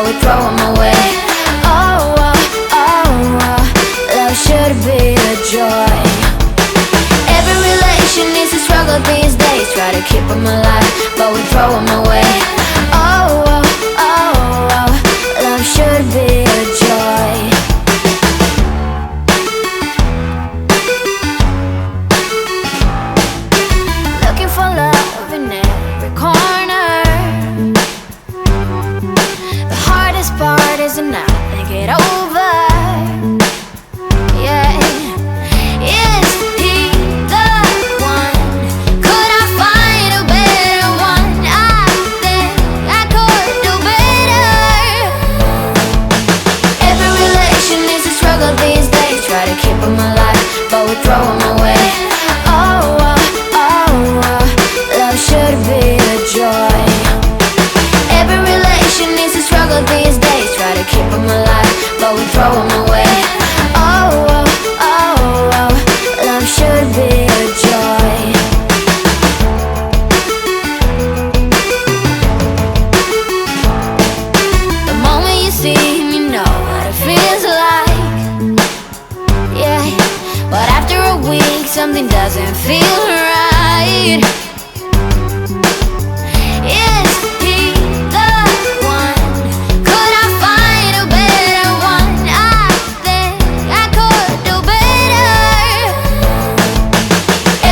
but we throw them away. Oh, oh, oh, oh, love should be a joy. Every relation is a struggle these days. Try to keep them alive, but we throw them away. Oh, oh, oh, oh, love should be a joy. Looking for love in every corner. The hardest part is to not think it over. Yeah. Is he the one? Could I find a better one? I think I could do better. Every relation is a struggle these days. Try to keep them alive, but we throw them away. Oh, oh, oh, oh, love should be a joy. Every relation is a struggle these days. Try to keep them alive, but we throw them away. Oh, oh, oh, oh, love should be a joy. The moment you see him, you know what it feels like. Yeah, but after a week, something doesn't feel right. Is he the one? Could I find a better one? I think I could do better.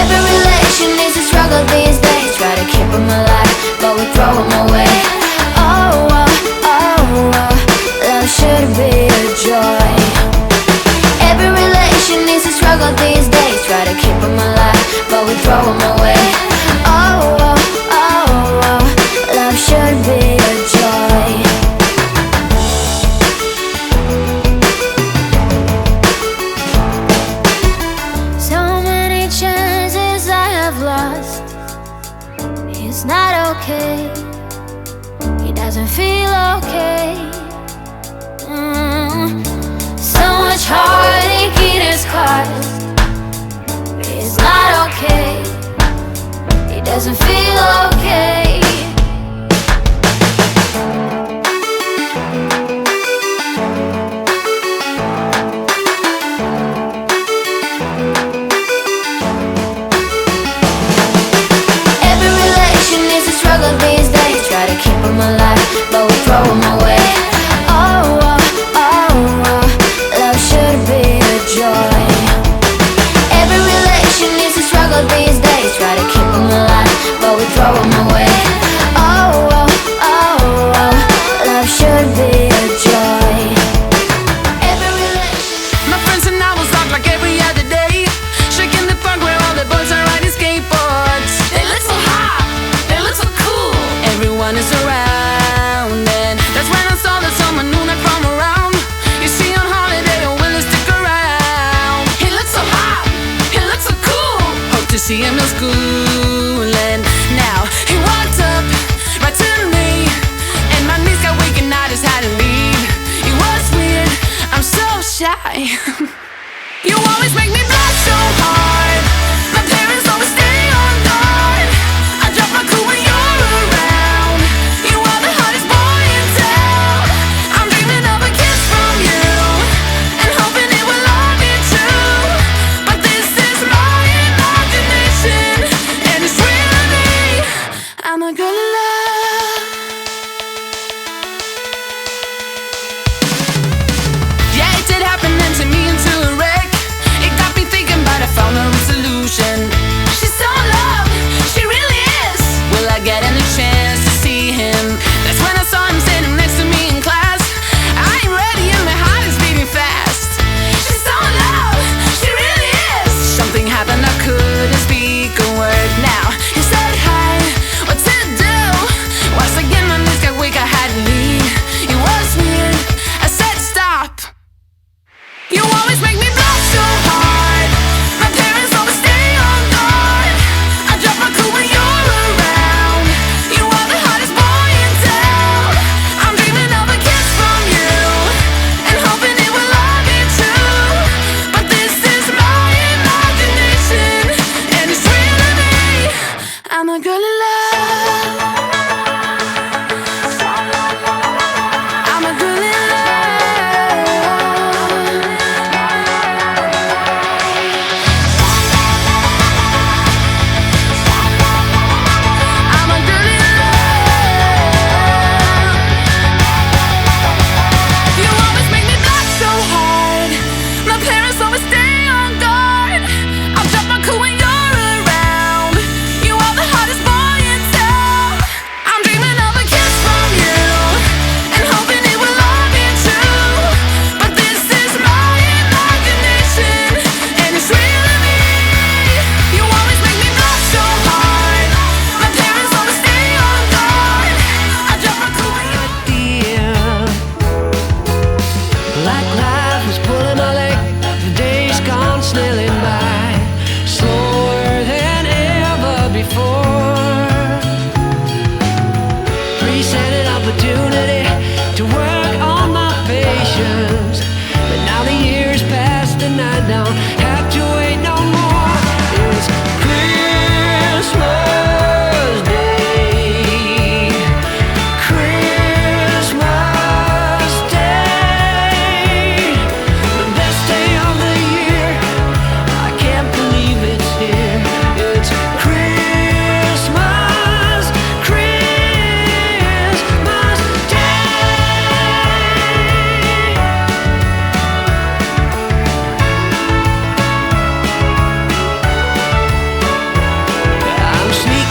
Every relation is a struggle these days. Try to keep them alive, but we throw them away. Oh, oh, oh, oh, love should be a joy. Every relation is a struggle these days. Try to keep them alive, but we throw them away. Oh, oh, oh, oh, love should be a joy. So many chances I have lost. It's not okay. He doesn't feel okay. So much heartache it has caused. It's not okay. He doesn't feel okay. Every relation is a struggle these days. Try to keep them alive, but we throw them away. Oh, oh, oh, oh, love should be a joy. Every relation is a struggle these days. Try to keep them alive, but we throw them away. Oh, oh, oh, oh, love should be a joy. Every relation. My friends and I will talk like every other day, shaking the park where all the boys are riding skateboards. They look so hot, they look so cool. Everyone is around, and that's when I saw that someone new not from around. Is he on holiday or will he stick around? He looks so hot, he looks so cool. Hope to see him in school, and now he walked up right to me, and my knees got weak and I just had to leave. It was weird, I'm so shy. You always make me blush so hard. My parents always stay on guard. I drop my cool when you're around. You are the hottest boy in town. I'm dreaming of a kiss from you, and hoping it will all be true. But this is my imagination, and it's real to me. I'm a girl of love. Yeah, it did happen and to me into a wreck. It got me thinking, but I found a solution. She's so in love, she really is. Will I get any chance to see him? That's when I saw him sitting next to me in class. I ain't ready and my heart is beating fast. She's so in love, she really is. Something happened, I couldn't speak a word. Now he said hi, what to do? Once again my knees got weak, I had to leave. It was weird, I said stop. You always make me blush so hard. My parents always stay on guard. I drop my cool when you're around. You are the hottest boy in town. I'm dreaming of a kiss from you, and hoping it will all be true. But this is my imagination, and it's real to me. I'm a girl of love. I'm a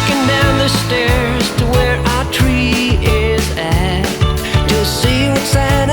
walking down the stairs to where our tree is at, to see what's at